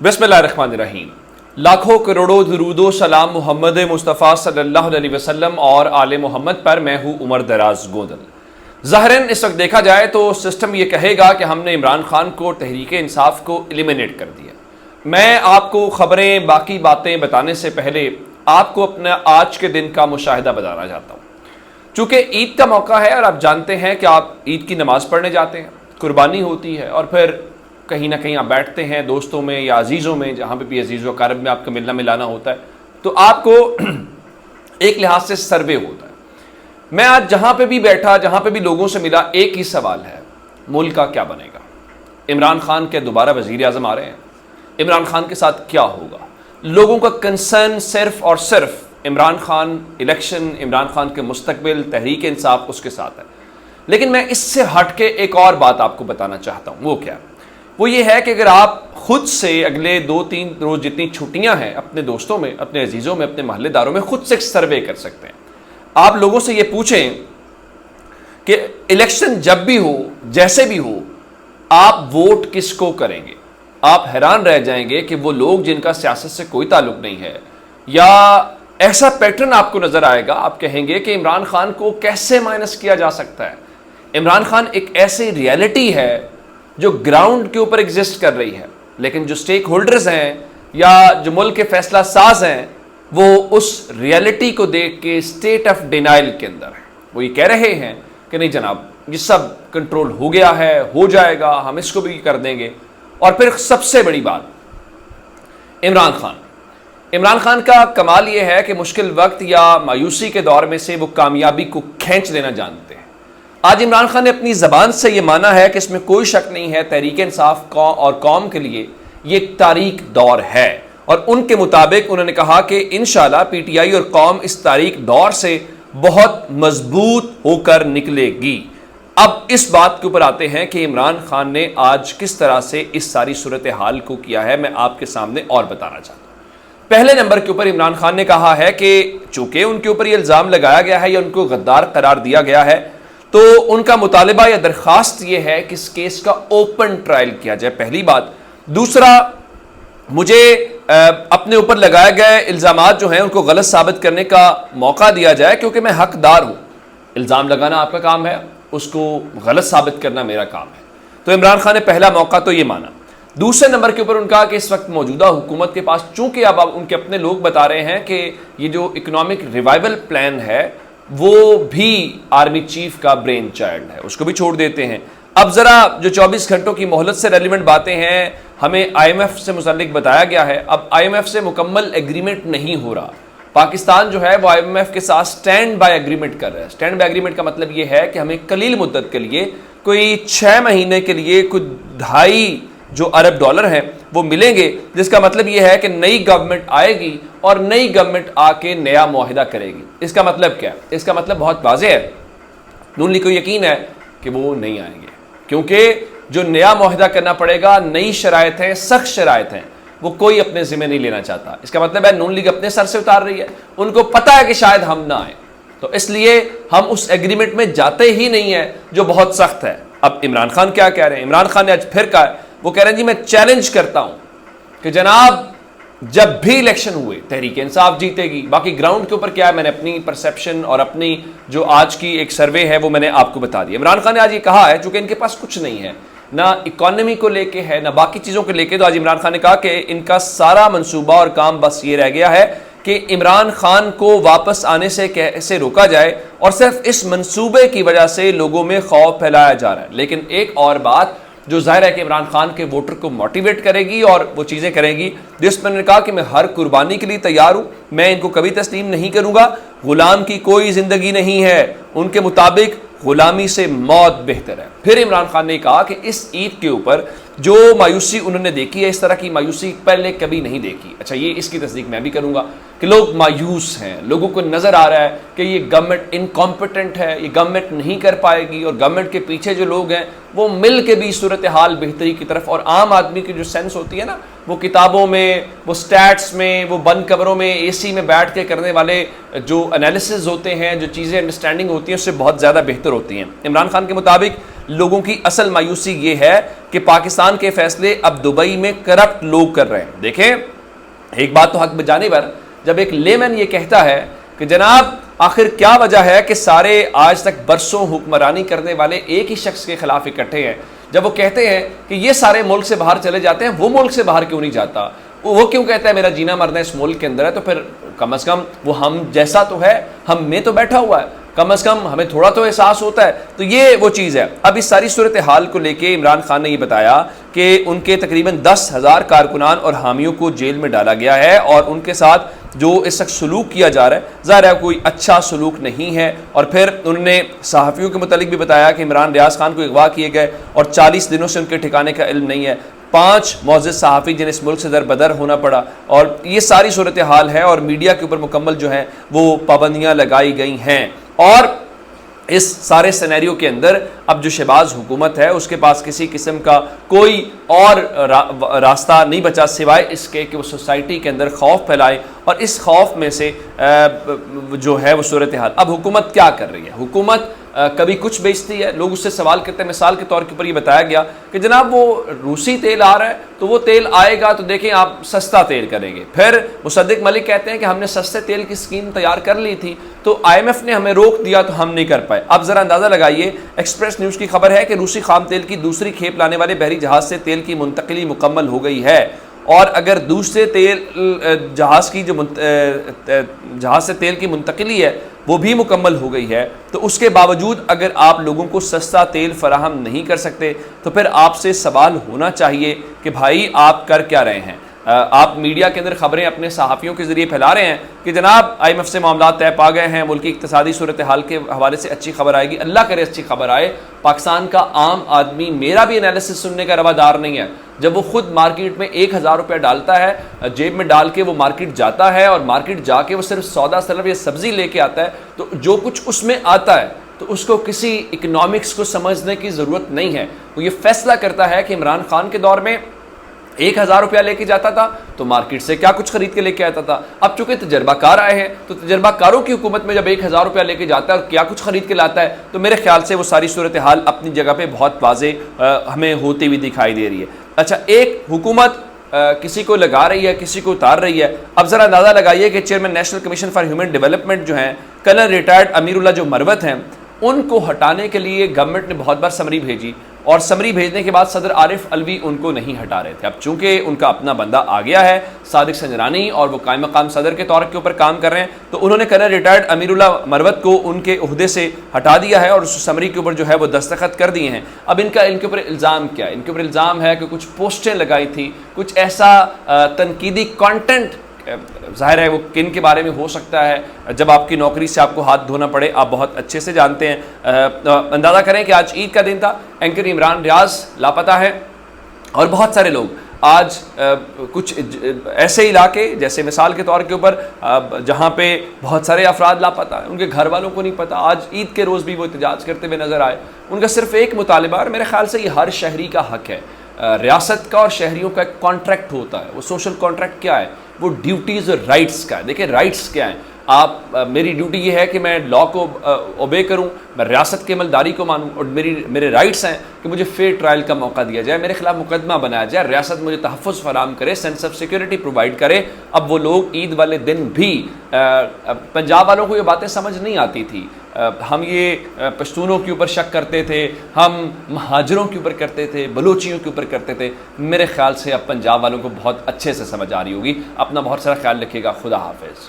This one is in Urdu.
بسم اللہ الرحمن الرحیم۔ لاکھوں کروڑوں درود و سلام محمد مصطفیٰ صلی اللہ علیہ وسلم اور آل محمد پر۔ میں ہوں عمر دراز گودل۔ ظاہراً اس وقت دیکھا جائے تو سسٹم یہ کہے گا کہ ہم نے عمران خان کو تحریک انصاف کو ایلیمنیٹ کر دیا۔ میں آپ کو خبریں باقی باتیں بتانے سے پہلے آپ کو اپنا آج کے دن کا مشاہدہ بتانا چاہتا ہوں۔ چونکہ عید کا موقع ہے اور آپ جانتے ہیں کہ آپ عید کی نماز پڑھنے جاتے ہیں، قربانی ہوتی ہے، اور پھر کہیں نہ کہیں آپ بیٹھتے ہیں دوستوں میں یا عزیزوں میں، جہاں پہ بھی عزیز و اقارب میں آپ کا ملنا ملانا ہوتا ہے، تو آپ کو ایک لحاظ سے سروے ہوتا ہے۔ میں آج جہاں پہ بھی بیٹھا، جہاں پہ بھی لوگوں سے ملا، ایک ہی سوال ہے، ملک کا کیا بنے گا؟ عمران خان کے دوبارہ وزیر اعظم آ رہے ہیں، عمران خان کے ساتھ کیا ہوگا؟ لوگوں کا کنسرن صرف اور صرف عمران خان، الیکشن، عمران خان کے مستقبل، تحریک انصاف اس کے ساتھ ہے۔ لیکن میں اس سے ہٹ کے ایک اور بات آپ کو بتانا چاہتا ہوں۔ وہ کیا؟ وہ یہ ہے کہ اگر آپ خود سے اگلے 2-3 روز جتنی چھٹیاں ہیں اپنے دوستوں میں، اپنے عزیزوں میں، اپنے محلے داروں میں خود سے ایک سروے کر سکتے ہیں۔ آپ لوگوں سے یہ پوچھیں کہ الیکشن جب بھی ہو، جیسے بھی ہو، آپ ووٹ کس کو کریں گے؟ آپ حیران رہ جائیں گے کہ وہ لوگ جن کا سیاست سے کوئی تعلق نہیں ہے، یا ایسا پیٹرن آپ کو نظر آئے گا، آپ کہیں گے کہ عمران خان کو کیسے مائنس کیا جا سکتا ہے۔ عمران خان ایک ایسی ریئلٹی ہے جو گراؤنڈ کے اوپر ایگزسٹ کر رہی ہے، لیکن جو سٹیک ہولڈرز ہیں یا جو ملک کے فیصلہ ساز ہیں، وہ اس ریئلٹی کو دیکھ کے اسٹیٹ آف ڈینائل کے اندر ہیں۔ وہ یہ کہہ رہے ہیں کہ نہیں جناب، یہ سب کنٹرول ہو گیا ہے، ہو جائے گا، ہم اس کو بھی کر دیں گے۔ اور پھر سب سے بڑی بات، عمران خان کا کمال یہ ہے کہ مشکل وقت یا مایوسی کے دور میں سے وہ کامیابی کو کھینچ لینا جانتے ہیں۔ آج عمران خان نے اپنی زبان سے یہ مانا ہے کہ اس میں کوئی شک نہیں ہے، تحریک انصاف اور قوم کے لیے یہ ایک تاریک دور ہے، اور ان کے مطابق انہوں نے کہا کہ انشاءاللہ پی ٹی آئی اور قوم اس تاریک دور سے بہت مضبوط ہو کر نکلے گی۔ اب اس بات کے اوپر آتے ہیں کہ عمران خان نے آج کس طرح سے اس ساری صورتحال کو کیا ہے، میں آپ کے سامنے اور بتانا چاہتا ہوں۔ پہلے نمبر کے اوپر عمران خان نے کہا ہے کہ چونکہ ان کے اوپر یہ الزام لگایا گیا ہے یا ان کو غدار قرار دیا گیا ہے، تو ان کا مطالبہ یا درخواست یہ ہے کہ اس کیس کا اوپن ٹرائل کیا جائے، پہلی بات۔ دوسرا، مجھے اپنے اوپر لگائے گئے الزامات جو ہیں ان کو غلط ثابت کرنے کا موقع دیا جائے، کیونکہ میں حقدار ہوں۔ الزام لگانا آپ کا کام ہے، اس کو غلط ثابت کرنا میرا کام ہے۔ تو عمران خان نے پہلا موقع تو یہ مانا۔ دوسرے نمبر کے اوپر ان کا کہ اس وقت موجودہ حکومت کے پاس، چونکہ اب ان کے اپنے لوگ بتا رہے ہیں کہ یہ جو اکنامک ریوائول پلان ہے وہ بھی آرمی چیف کا برین چائلڈ ہے، اس کو بھی چھوڑ دیتے ہیں۔ اب ذرا جو 24 گھنٹوں کی مہلت سے ریلیونٹ باتیں ہیں، ہمیں آئی ایم ایف سے متعلق بتایا گیا ہے۔ اب آئی ایم ایف سے مکمل ایگریمنٹ نہیں ہو رہا، پاکستان جو ہے وہ آئی ایم ایف کے ساتھ سٹینڈ بائی ایگریمنٹ کر رہا ہے۔ سٹینڈ بائی ایگریمنٹ کا مطلب یہ ہے کہ ہمیں قلیل مدت کے لیے، کوئی 6 مہینے کے لیے، کوئی 2.5 جو ارب ڈالر ہیں وہ ملیں گے، جس کا مطلب یہ ہے کہ نئی گورنمنٹ آئے گی اور نئی گورنمنٹ آ کے نیا معاہدہ کرے گی۔ اس کا مطلب کیا ہے؟ اس کا مطلب بہت واضح ہے، نون لیگ کو یقین ہے کہ وہ نہیں آئیں گے، کیونکہ جو نیا معاہدہ کرنا پڑے گا، نئی شرائط ہیں، سخت شرائط ہیں، وہ کوئی اپنے ذمہ نہیں لینا چاہتا۔ اس کا مطلب ہے نون لیگ اپنے سر سے اتار رہی ہے، ان کو پتہ ہے کہ شاید ہم نہ آئیں، تو اس لیے ہم اس ایگریمنٹ میں جاتے ہی نہیں ہیں جو بہت سخت ہے۔ اب عمران خان کیا کہہ رہے ہیں؟ عمران خان نے آج پھر کہا ہے، وہ کہہ رہے ہیں جی میں چیلنج کرتا ہوں کہ جناب جب بھی الیکشن ہوئے تحریک انصاف جیتے گی۔ باقی گراؤنڈ کے اوپر کیا ہے، میں نے اپنی پرسیپشن اور اپنی جو آج کی ایک سروے ہے وہ میں نے آپ کو بتا دی۔ عمران خان نے آج یہ کہا ہے، چونکہ ان کے پاس کچھ نہیں ہے، نہ اکانومی کو لے کے ہے، نہ باقی چیزوں کو لے کے، تو آج عمران خان نے کہا کہ ان کا سارا منصوبہ اور کام بس یہ رہ گیا ہے کہ عمران خان کو واپس آنے سے کیسے روکا جائے، اور صرف اس منصوبے کی وجہ سے لوگوں میں خوف پھیلایا جا رہا ہے۔ لیکن ایک اور بات جو ظاہر ہے کہ عمران خان کے ووٹر کو موٹیویٹ کرے گی اور وہ چیزیں کرے گی جس میں نے کہا کہ میں ہر قربانی کے لیے تیار ہوں، میں ان کو کبھی تسلیم نہیں کروں گا، غلام کی کوئی زندگی نہیں ہے، ان کے مطابق غلامی سے موت بہتر ہے۔ پھر عمران خان نے کہا کہ اس عید کے اوپر جو مایوسی انہوں نے دیکھی ہے، اس طرح کی مایوسی پہلے کبھی نہیں دیکھی۔ اچھا، یہ اس کی تصدیق میں بھی کروں گا کہ لوگ مایوس ہیں، لوگوں کو نظر آ رہا ہے کہ یہ گورنمنٹ انکمپیٹنٹ ہے، یہ گورنمنٹ نہیں کر پائے گی، اور گورنمنٹ کے پیچھے جو لوگ ہیں وہ مل کے بھی صورتحال بہتری کی طرف، اور عام آدمی کی جو سینس ہوتی ہے نا، وہ کتابوں میں، وہ سٹیٹس میں، وہ بند کمروں میں اے سی میں بیٹھ کے کرنے والے جو انالیسز ہوتے ہیں، جو چیزیں انڈرسٹینڈنگ ہوتی ہیں، اس سے بہت زیادہ بہتر ہوتی ہیں۔ عمران خان کے مطابق لوگوں کی اصل مایوسی یہ ہے کہ پاکستان کے فیصلے اب دبئی میں کرپٹ لوگ کر رہے ہیں. دیکھیں ایک بات تو حق بجانب ہے، جب ایک لیمن یہ کہتا ہے کہ جناب آخر کیا وجہ ہے کہ سارے آج تک برسوں حکمرانی کرنے والے ایک ہی شخص کے خلاف اکٹھے ہیں، جب وہ کہتے ہیں کہ یہ سارے ملک سے باہر چلے جاتے ہیں، وہ ملک سے باہر کیوں نہیں جاتا؟ وہ کیوں کہتا ہے میرا جینا مرنا اس ملک کے اندر ہے؟ تو پھر کم از کم وہ ہم جیسا تو ہے، ہم میں تو بیٹھا ہوا ہے، کم از کم ہمیں تھوڑا تو احساس ہوتا ہے. تو یہ وہ چیز ہے. اب اس ساری صورتحال کو لے کے عمران خان نے یہ بتایا کہ ان کے تقریباً 10,000 کارکنان اور حامیوں کو جیل میں ڈالا گیا ہے، اور ان کے ساتھ جو اس وقت سلوک کیا جا رہا ہے ظاہر ہے کوئی اچھا سلوک نہیں ہے. اور پھر انہوں نے صحافیوں کے متعلق بھی بتایا کہ عمران ریاض خان کو اغوا کیے گئے اور 40 دنوں سے ان کے ٹھکانے کا علم نہیں ہے. 5 معزز صحافی جنہیں اس ملک سے در بدر ہونا پڑا، اور یہ ساری صورتحال ہے. اور میڈیا کے اوپر مکمل جو ہے وہ پابندیاں لگائی گئی ہیں. اور اس سارے سینیریو کے اندر اب جو شہباز حکومت ہے اس کے پاس کسی قسم کا کوئی اور راستہ نہیں بچا سوائے اس کے کہ وہ سوسائٹی کے اندر خوف پھیلائے، اور اس خوف میں سے جو ہے وہ صورتحال. اب حکومت کیا کر رہی ہے؟ حکومت کبھی کچھ بیچتی ہے، لوگ اس سے سوال کرتے ہیں. مثال کے طور کے اوپر یہ بتایا گیا کہ جناب وہ روسی تیل آ رہا ہے تو وہ تیل آئے گا تو دیکھیں آپ سستا تیل کریں گے. پھر مصدق ملک کہتے ہیں کہ ہم نے سستے تیل کی اسکیم تیار کر لی تھی تو IMF نے ہمیں روک دیا تو ہم نہیں کر پائے. اب ذرا اندازہ لگائیے، ایکسپریس نیوز کی خبر ہے کہ روسی خام تیل کی دوسری کھیپ لانے والے بحری جہاز سے تیل کی منتقلی مکمل ہو گئی ہے، اور اگر دوسرے جہاز سے تیل کی منتقلی ہے وہ بھی مکمل ہو گئی ہے، تو اس کے باوجود اگر آپ لوگوں کو سستا تیل فراہم نہیں کر سکتے تو پھر آپ سے سوال ہونا چاہیے کہ بھائی آپ کر کیا رہے ہیں؟ آپ میڈیا کے اندر خبریں اپنے صحافیوں کے ذریعے پھیلا رہے ہیں کہ جناب IMF سے معاملات طے پا گئے ہیں، ملکی اقتصادی صورتحال کے حوالے سے اچھی خبر آئے گی. اللہ کرے اچھی خبر آئے. پاکستان کا عام آدمی میرا بھی انالیسس سننے کا روادار نہیں ہے. جب وہ خود مارکیٹ میں 1,000 روپیہ ڈالتا ہے، جیب میں ڈال کے وہ مارکیٹ جاتا ہے، اور مارکیٹ جا کے وہ صرف سودا سلب یا سبزی لے کے آتا ہے، تو جو کچھ اس میں آتا ہے تو اس کو کسی اکنامکس کو سمجھنے کی ضرورت نہیں ہے. وہ یہ فیصلہ کرتا ہے کہ عمران خان کے دور میں 1,000 روپیہ لے کے جاتا تھا تو مارکیٹ سے کیا کچھ خرید کے لے کے آتا تھا. اب چونکہ تجربہ کار آئے ہیں تو تجربہ کاروں کی حکومت میں جب 1,000 روپیہ لے کے جاتا ہے اور کیا کچھ خرید کے لاتا ہے، تو میرے خیال سے وہ ساری صورتحال اپنی جگہ پہ بہت واضح ہمیں ہوتی ہوئی دکھائی دے رہی ہے. اچھا، ایک حکومت کسی کو لگا رہی ہے، کسی کو اتار رہی ہے. اب ذرا اندازہ لگائیے کہ chairman national commission for human development جو ہیں، کلر ریٹائرڈ امیر اللہ جو مروت ہیں، ان کو ہٹانے کے لیے گورنمنٹ نے بہت بار سمری بھیجی، اور سمری بھیجنے کے بعد صدر عارف الوی ان کو نہیں ہٹا رہے تھے. اب چونکہ ان کا اپنا بندہ آ گیا ہے صادق سنجرانی، اور وہ قائم مقام صدر کے طور کے اوپر کام کر رہے ہیں، تو انہوں نے کرنل ریٹائرڈ امیر اللہ مروت کو ان کے عہدے سے ہٹا دیا ہے، اور اس سمری کے اوپر جو ہے وہ دستخط کر دیے ہیں. اب ان کے اوپر الزام کیا ہے؟ ان کے اوپر الزام ہے کہ کچھ پوسٹیں لگائی تھی، کچھ ایسا تنقیدی کانٹینٹ، ظاہر ہے وہ کن کے بارے میں ہو سکتا ہے، جب آپ کی نوکری سے آپ کو ہاتھ دھونا پڑے آپ بہت اچھے سے جانتے ہیں. اندازہ کریں کہ آج عید کا دن تھا، اینکر عمران ریاض لاپتہ ہے، اور بہت سارے لوگ آج کچھ ایسے علاقے جیسے مثال کے طور کے اوپر جہاں پہ بہت سارے افراد لاپتہ ہیں، ان کے گھر والوں کو نہیں پتہ. آج عید کے روز بھی وہ احتجاج کرتے ہوئے نظر آئے. ان کا صرف ایک مطالبہ، اور میرے خیال سے یہ ہر شہری کا حق ہے، ریاست کا اور شہریوں کا ایک کانٹریکٹ ہوتا ہے. وہ سوشل کانٹریکٹ کیا ہے؟ وہ ڈیوٹیز اور رائٹس کا ہے. دیکھیں رائٹس کیا ہیں؟ میری ڈیوٹی یہ ہے کہ میں لا کو اوبے کروں، میں ریاست کے عملداری کو مانوں، اور میرے رائٹس ہیں کہ مجھے فیئر ٹرائل کا موقع دیا جائے، میرے خلاف مقدمہ بنایا جائے، ریاست مجھے تحفظ فراہم کرے، سینس آف سیکورٹی پرووائڈ کرے. اب وہ لوگ عید والے دن بھی پنجاب والوں کو یہ باتیں سمجھ نہیں آتی تھی. ہم یہ پشتونوں کے اوپر شک کرتے تھے، ہم مہاجروں کے اوپر کرتے تھے، بلوچیوں کے اوپر کرتے تھے. میرے خیال سے اب پنجاب والوں کو بہت اچھے سے سمجھ آ رہی ہوگی. اپنا بہت سارا خیال رکھیے گا. خدا حافظ.